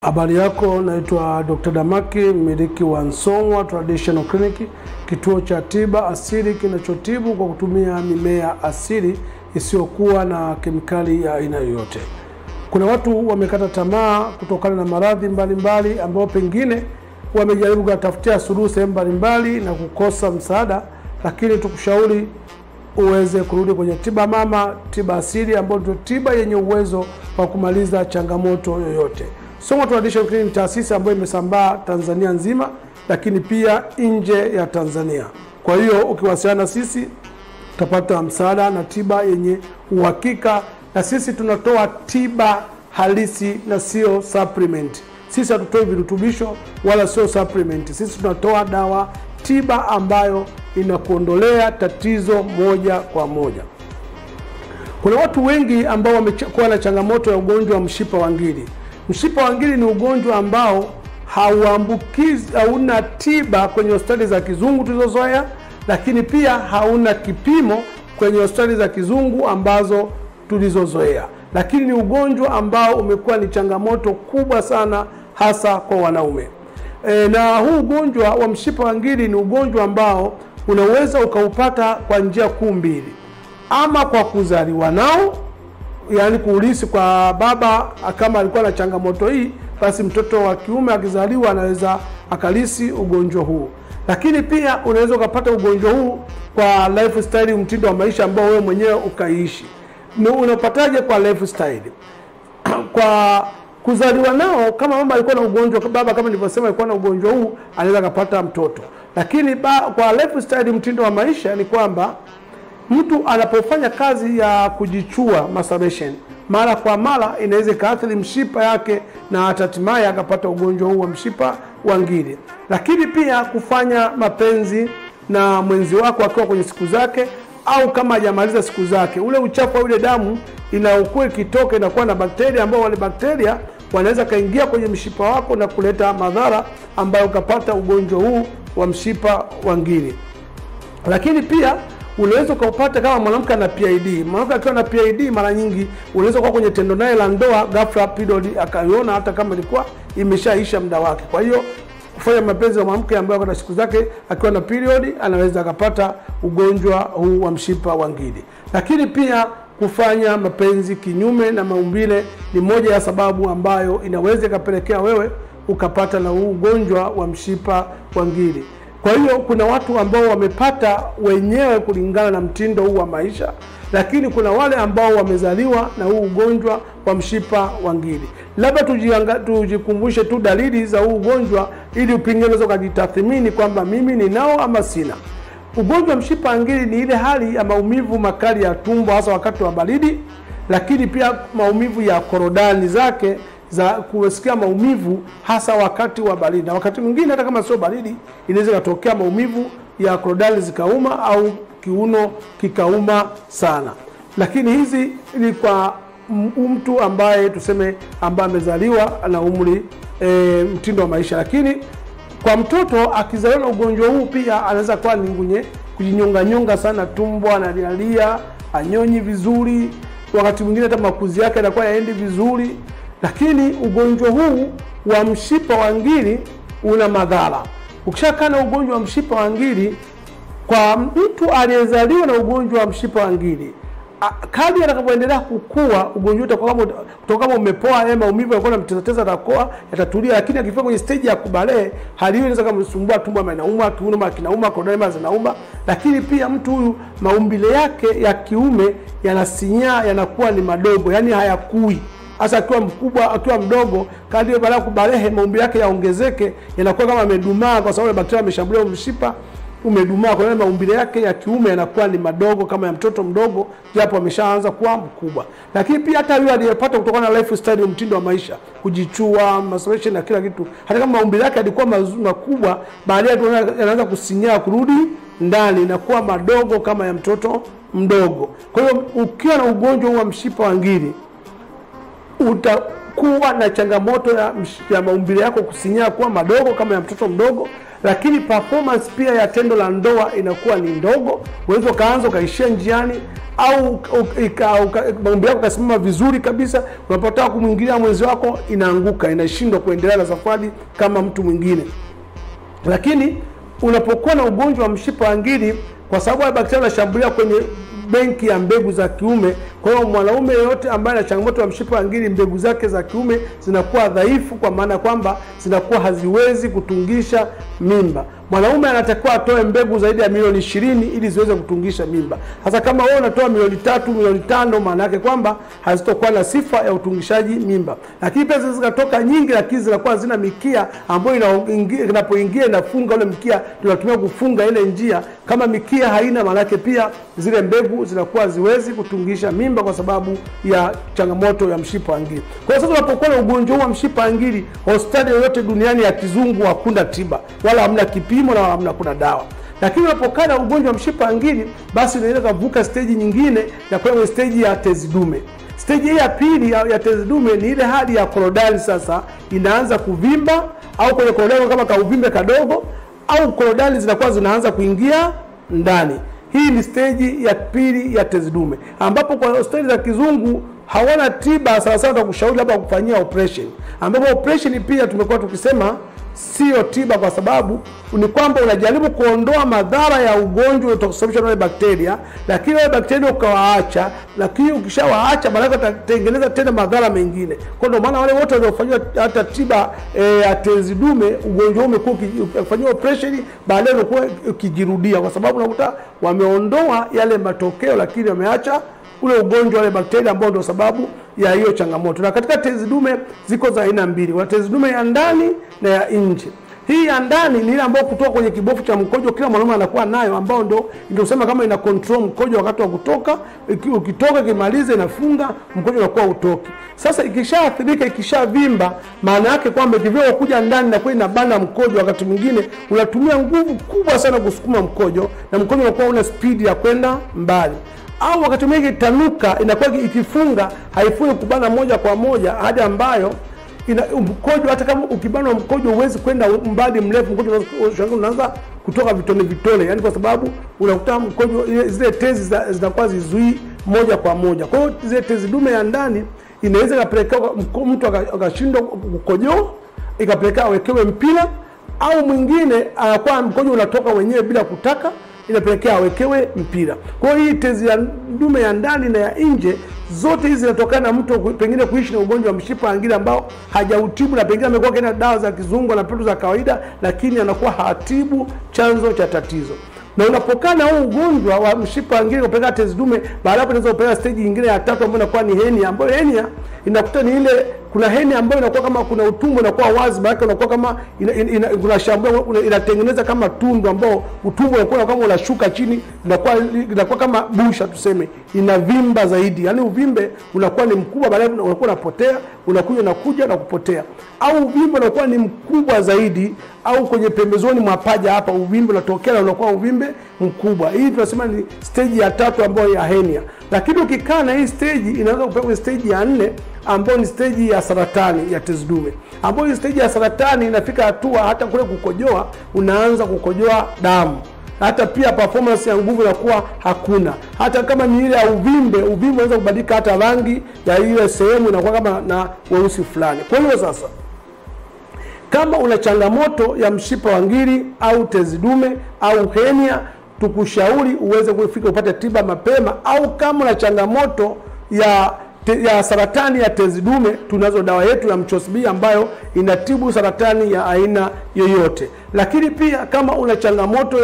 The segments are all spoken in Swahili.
Habari yako, naitwa Dr. Damaki, mmiliki wa Song'wa Traditional Clinic, kituo cha tiba asili kinachotibu kwa kutumia mimea asili isiyokuwa na kemikali ya aina yoyote. Kuna watu wamekata tamaa kutokana na maradhi mbalimbali ambao pengine wamejaribu kutafutia suluhu sehemu mbalimbali na kukosa msaada, lakini tukushauri uweze kurudi kwenye tiba mama, tiba asili ambayo ndio tiba yenye uwezo wa kumaliza changamoto yoyote. Song'wa Traditional Clinic ni taasisi ambayo imesambaa Tanzania nzima, lakini pia nje ya Tanzania. Kwa hiyo ukiwasiliana sisi utapata msaada na tiba yenye uhakika, na sisi tunatoa tiba halisi na sio supplement. Sisi hatutoi virutubisho wala sio supplement. Sisi tunatoa dawa tiba ambayo inakuondolea tatizo moja kwa moja. Kuna watu wengi ambao wamekuwa na changamoto ya ugonjwa wa mshipa wa ngiri. Mshipa wa ngiri ni ugonjwa ambao hauambukizi, hauna tiba kwenye hospitali za kizungu tulizozoea, lakini pia hauna kipimo kwenye hospitali za kizungu ambazo tulizozoea. Lakini ni ugonjwa ambao umekuwa ni changamoto kubwa sana hasa kwa wanaume. Na huu ugonjwa wa mshipa wa ngiri ni ugonjwa ambao unaweza ukaupata kwa njia kuu mbili. Ama kwa kuzaliwa nao, yani kuulisi kwa baba kama alikuwa na changamoto hii, basi mtoto wa kiume akizaliwa anaweza akalisi ugonjwa huu. Lakini pia unaweza ukapata ugonjwa huu kwa lifestyle, mtindo wa maisha ambao wewe mwenyewe ukaishi. Unapataje kwa lifestyle? Kwa kuzaliwa nao, kama mama alikuwa na ugonjwa, baba kama nilivyosema alikuwa na ugonjwa huu, anaweza kupata mtoto. Lakini kwa lifestyle, mtindo wa maisha, ni kwamba mtu anapofanya kazi ya kujichua masturbation mara kwa mara, inaweza kaathiri mshipa yake na hatimaye akapata ugonjwa huu wa mshipa wa ngiri. Lakini pia kufanya mapenzi na mwenzi wako akiwa kwenye siku zake, au kama hajamaliza siku zake, ule uchafu au ile damu inaokuwa ikitoka inakuwa na bakteria, ambao wale bakteria wanaweza kaingia kwenye mshipa wako na kuleta madhara ambayo ukapata ugonjwa huu wa mshipa wa ngiri. Lakini pia unaweza kupata kama mwanamke ana PID. Mwanamke akiwa na PID, mara nyingi unaweza kuwa kwenye tendo naye la ndoa, ghafla period akaiona hata kama ilikuwa imeshaisha muda wake. Kwa hiyo kufanya mapenzi na mwanamke ambaye ana siku zake akiwa na period, anaweza akapata ugonjwa huu wa mshipa wa ngiri. Lakini pia kufanya mapenzi kinyume na maumbile ni moja ya sababu ambayo inaweza ikapelekea wewe ukapata na huu ugonjwa wa mshipa wa ngiri. Kwa hiyo kuna watu ambao wamepata wenyewe kulingana na mtindo huu wa maisha, lakini kuna wale ambao wamezaliwa na huu ugonjwa wa mshipa wa ngiri. Labda tujikumbushe tu dalili za huu ugonjwa ili upingane ukajitathmini kwamba mimi ninao ama sina. Ugonjwa wa mshipa wa ngiri ni ile hali ya maumivu makali ya tumbo hasa wakati wa baridi, lakini pia maumivu ya korodani zake za kusikia maumivu hasa wakati wa baridi. Na wakati mwingine hata kama sio baridi, inaweza kutokea maumivu ya korodani zikauma au kiuno kikauma sana. Lakini hizi ni kwa mtu ambaye tuseme ambaye amezaliwa na umri mtindo wa maisha. Lakini kwa mtoto akizaliwa na ugonjwa huu pia anaweza kuwa ni mwenye kujinyonga sana tumbo, analia, anyonyi vizuri, wakati mwingine hata makuzi yake yanakuwa yaendi vizuri. Lakini ugonjwa huu wa mshipa wa ngiri una madhara. Ukishakaa na ugonjwa wa mshipa wa ngiri, kwa mtu aliyezaliwa na ugonjwa wa mshipa wa ngiri, kadri atakapoendelea kukua, ugonjwa utakuwa kama umepoa, maumivu yako na mteteza atakoa yatatulia. Lakini akifika kwenye stage ya kubalehe, hali hiyo inaweza kumsumbua tumbo inauma, kiuno kinauma, korodani zinauma. Lakini pia mtu huyu maumbile yake ya kiume yanasinyaa, yanakuwa ni madogo, yani hayakui. Hasa akiwa mkubwa, akiwa mdogo, kadri baada ya kubalehe maumbile yake yaongezeke, yanakuwa kama amedumaa kwa sababu bakteria ameshambulia mshipa, umedumaa. Kwa hiyo maumbile yake ya kiume yanakuwa ni madogo kama ya mtoto mdogo, japo ameshaanza kuwa mkubwa. Lakini pia hata yule aliyepata kutokana na lifestyle, mtindo wa maisha, kujichua, masturbation na kila kitu, hata kama maumbile yake yalikuwa makubwa, baadaye anaanza kusinyaa, kurudi ndani na kuwa madogo kama ya mtoto mdogo. Kwa hiyo ukiwa na ugonjwa wa mshipa wa ngiri, utakuwa na changamoto ya maumbile yako kusinyaa kuwa madogo kama ya mtoto mdogo, lakini performance pia ya tendo la ndoa inakuwa ni ndogo. Unaweza kaanza ukaishia njiani, au maombi yako kasimama vizuri kabisa, unapotaka kumwingilia mwenzi wako inaanguka, inashindwa kuendelea na safari kama mtu mwingine. Lakini unapokuwa na ugonjwa wa mshipa wa ngiri, kwa sababu ya bakteria wanashambulia kwenye benki ya mbegu za kiume, kwa hiyo mwanaume yote ambaye ana changamoto ya mshipa wa ngiri, mbegu zake za kiume zinakuwa dhaifu, kwa maana kwamba zinakuwa haziwezi kutungisha mimba. Mwanaume anatakiwa atoe mbegu zaidi ya milioni 20 ili ziweze kutungisha mimba. Hasa kama wewe unatoa milioni 3, milioni 5, maana yake kwamba hazitokuwa na sifa ya utungishaji mimba. Lakini pesa zikatoka nyingi, lakini zinakuwa zina mikia ambayo inapoingia inafunga ule mkia, tunatumia kufunga ile njia. Kama mikia haina, maana yake pia zile mbegu zinakuwa ziwezi kutungisha mimba kwa sababu ya changamoto ya mshipa wa ngiri. Kwa hiyo sasa unapokuwa na ugonjwa wa mshipa wa ngiri, hospitali yoyote duniani ya kizungu hakuna tiba, wala hamna kipimo na hamna kuna dawa. Lakini unapokaa na ugonjwa wa mshipa wa ngiri, basi unaweza kuvuka stage nyingine na kwenda stage ya tezi dume. Stage ya pili ya tezi dume ni ile hali ya korodani sasa inaanza kuvimba, au kwenye korodani kama kauvimbe kadogo, au korodani zinakuwa zinaanza kuingia ndani. Hii ni stage ya pili ya tezi dume, ambapo kwa hospitali za kizungu hawana tiba sawa sawa, kushauri labda kufanyia operation, ambapo operation pia tumekuwa tukisema sio tiba, kwa sababu ni kwamba unajaribu kuondoa madhara ya ugonjwa utakosababishwa na bakteria, lakini wale bakteria ukawaacha, lakini ukishawaacha baadaye utatengeneza tena madhara mengine. Kwa ndio maana wale wote waliofanywa hata tiba ya tezi dume, ugonjwa umekuwa ukifanywa operation, baadaye unakuwa ukijirudia, kwa sababu unakuta wameondoa yale matokeo, lakini wameacha ule ugonjwa wale bakteria ambao ndio sababu ya hiyo changamoto. Na katika tezi dume ziko za aina mbili, kuna tezi dume ya ndani na ya nje. Hii ya ndani ni ile ambayo kutoka kwenye kibofu cha mkojo kila mwanaume anakuwa nayo, ambao ndio sema kama ina control mkojo wakati wa kutoka. Ukitoka kimaliza inafunga mkojo unakuwa utoki. Sasa ikishaathirika, ikishavimba, maana yake kwamba ikivyo kuja ndani na kwa inabana mkojo, wakati mwingine unatumia nguvu kubwa sana kusukuma mkojo, na mkojo unakuwa una speed ya kwenda mbali. Au wakati mwingine itanuka, inakuwa ikifunga haifungi kubana moja kwa moja, hadi ambayo mkojo hata kama ukibana mkojo huwezi kwenda mbali mrefu, mkojo unaanza kutoka vitone, yani kwa sababu unakuta mkojo zile tezi zinakuwa zizui moja kwa moja. Kwa hiyo zile tezi dume ya ndani inaweza kupelekea mtu akashindwa kukojoa, ikapelekea awekewe mpira, au mwingine anakuwa mkojo unatoka wenyewe bila kutaka, inapelekea awekewe mpira. Kwa hiyo hii tezi ya dume ya ndani na ya nje, zote hizi zinatokana na mtu pengine kuishi na ugonjwa wa mshipa wa ngiri ambao hajautibu, na pengine amekuwa kena dawa za kizungu na petu za kawaida, lakini anakuwa hatibu chanzo cha tatizo. Na unapokaa na huu ugonjwa wa mshipa wa ngiri kupeleka tezi dume, baada hapo unaweza kupeleka stage nyingine ya tatu ambayo inakuwa ni hernia, ambayo hernia inakuta ni ile, kuna hernia ambayo inakuwa kama kuna utumbo unakuwa wazi, maana unakuwa kama inashambua, inatengeneza kama tundu ambao utumbo unakuwa kama unashuka chini, inakuwa kama busha tuseme, inavimba zaidi. Yani uvimbe unakuwa ni mkubwa, baadaye unakuwa unapotea, unakuja na kupotea. Au uvimbe unakuwa ni mkubwa zaidi, au kwenye pembezoni mwa paja hapa uvimbe unatokea na unakuwa uvimbe mkubwa. Hii tunasema ni stage ya tatu ambayo ya hernia. Lakini ukikaa na hii stage, inaweza kupeleka stage ya 4 ambayo ni stage ya saratani ya tezi dume, ambayo hii stage ya saratani inafika hatua hata kule kukojoa, unaanza kukojoa damu, hata pia performance ya nguvu inakuwa hakuna. Hata kama ni ile ya uvimbe unaweza kubadilika hata rangi ya ile sehemu, inakuwa kama na weusi fulani. Kwa hiyo sasa, kama una changamoto ya mshipa wa ngiri au tezi dume au hernia, tukushauri uweze kufika upate tiba mapema. Au kama una changamoto ya saratani ya tezi dume, tunazo dawa yetu ya Mchosb ambayo inatibu saratani ya aina yoyote. Lakini pia kama una changamoto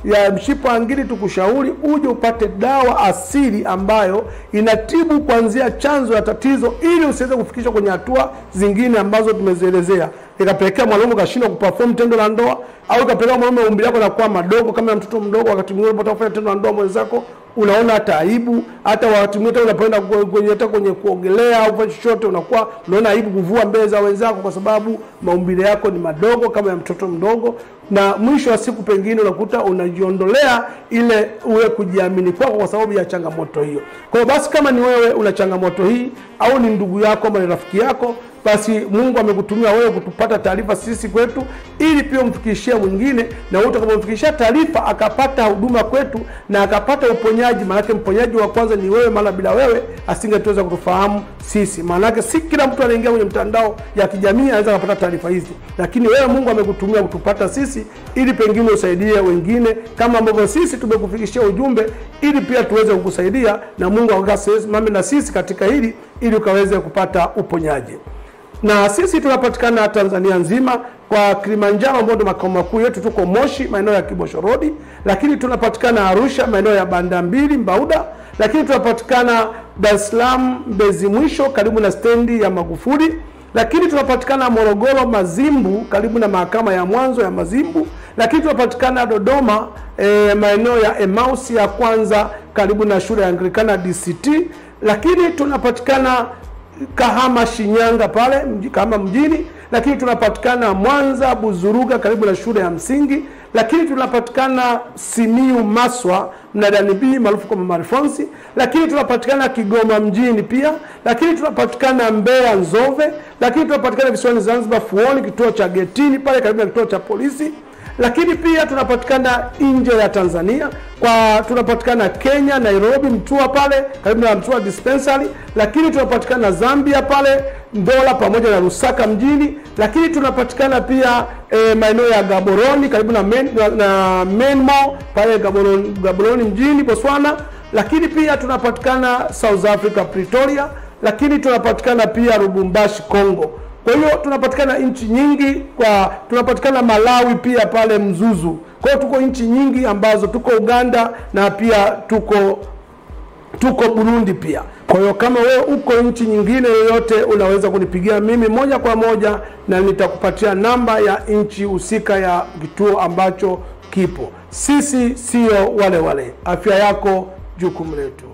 ya mshipa wa ngiri, tukushauri uje upate dawa asili ambayo inatibu kuanzia chanzo ya tatizo, ili usiweze kufikishwa kwenye hatua zingine ambazo tumezielezea, ikapelekea mwanaume kashindwa kuperform tendo la ndoa, au ikapelekea mwanaume umri wako unakuwa madogo kama mtoto mdogo. Wakati mwingine unapotaka kufanya tendo la ndoa mwenzako unaona hata aibu, hata wakati mwingine unapoenda kwenye kuogelea au kufanya chochote unaona aibu kuvua mbele za wenzako, kwa sababu maumbile yako ni madogo kama ya mtoto mdogo. Na mwisho wa siku pengine unakuta unajiondolea ile uwe kujiamini kwako kwa sababu ya changamoto hiyo. Kwa hiyo basi, kama ni wewe una changamoto hii, au ni ndugu yako au ni rafiki yako, basi Mungu amekutumia wewe kutupata taarifa sisi kwetu, ili pia umfikishie mwingine, na wote utakapomfikishia taarifa akapata huduma kwetu na akapata uponyaji. Maana mponyaji wa kwanza ni wewe, maana bila wewe asingetoweza kutufahamu sisi. Maana si kila mtu anaingia kwenye mtandao ya kijamii anaweza kupata taarifa hizi, lakini wewe Mungu amekutumia kutupata sisi, ili pengine usaidie wengine kama ambavyo sisi tumekufikishia ujumbe, ili pia tuweze kukusaidia na Mungu akasimame na sisi katika hili, ili ukaweze kupata uponyaji. Na sisi tunapatikana Tanzania nzima, kwa Kilimanjaro ambao ndio makao makuu yetu tuko Moshi maeneo ya Kibosho Road, lakini tunapatikana Arusha maeneo ya Banda Mbili Mbauda, lakini tunapatikana Dar es Salaam Mbezi Mwisho karibu na stendi ya Magufuli, lakini tunapatikana Morogoro Mazimbu karibu na mahakama ya mwanzo ya Mazimbu, lakini tunapatikana Dodoma maeneo ya Emmaus ya kwanza karibu na shule ya Anglikana DCT, lakini tunapatikana Kahama Shinyanga pale Kahama mjini, lakini tunapatikana Mwanza Buzuruga karibu na shule ya msingi, lakini tunapatikana Simiu Maswa mnadani B maarufu kama Marifonsi, lakini tunapatikana Kigoma mjini pia, lakini tunapatikana Mbeya Nzove, lakini tunapatikana visiwani Zanzibar Fuoni kituo cha Getini pale karibu na kituo cha polisi, lakini pia tunapatikana nje ya Tanzania, tunapatikana Kenya Nairobi Mtua pale karibu na Mtua Dispensary, lakini tunapatikana Zambia pale Ndola pamoja na Lusaka mjini, lakini tunapatikana pia maeneo ya Gaborone karibu na Menmo pale Gaborone mjini Botswana, lakini pia tunapatikana South Africa Pretoria, lakini tunapatikana pia Lubumbashi Kongo. Kwa hiyo tunapatikana nchi nyingi, tunapatikana Malawi pia pale Mzuzu. Kwa hiyo tuko nchi nyingi ambazo tuko Uganda na pia tuko Burundi pia. Kwa hiyo kama wewe uko nchi nyingine yoyote, unaweza kunipigia mimi moja kwa moja na nitakupatia namba ya nchi husika ya kituo ambacho kipo. Sisi sio wale. Afya yako jukumu letu.